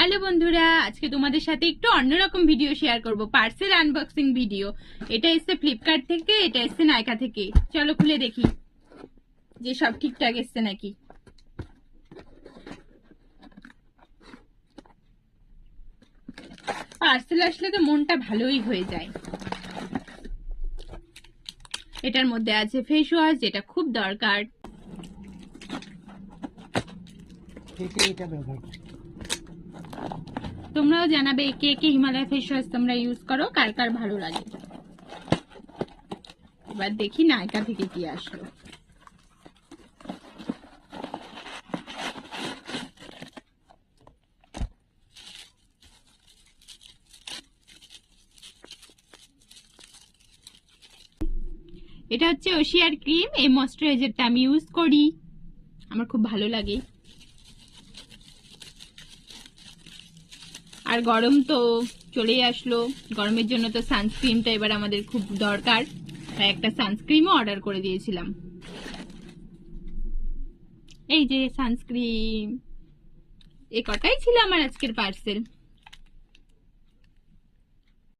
Hello বন্ধুরা, আজকে তোমাদের সাথে একটু অন্যরকম ভিডিও শেয়ার করব, পার্সেল আনবক্সিং ভিডিও। এটা এসছে ফ্লিপকার্ট থেকে, এটা এসছে নাইকা থেকে। চলো খুলে দেখি যে সব ঠিকঠাক এসছে নাকি। পার্সেল আসলে তো মনটা ভালোই হয়ে যায়। এটার মধ্যে আছে ফেস ওয়াশ, যেটা খুব দরকার। তোমরাও জানাবে কে কে হিমালয় ফেস ওয়াশ তোমরা ইউজ করো, কার কার ভালো লাগে। এবার দেখি নাইকা থেকে কি আসলো। এটা হচ্ছে ওশিয়ার ক্রিম। এই ময়শ্চারাইজারটা আমি ইউজ করি, আমার খুব ভালো লাগে। আর গরম তো চলেই আসলো, গরমের জন্য তো সানস্ক্রিনটা এবার আমাদের খুব দরকার, তাই একটা সানস্ক্রিনও অর্ডার করে দিয়েছিলাম। এই যে সানস্ক্রিন, এ কটাই ছিল আমার আজকের পার্সেল।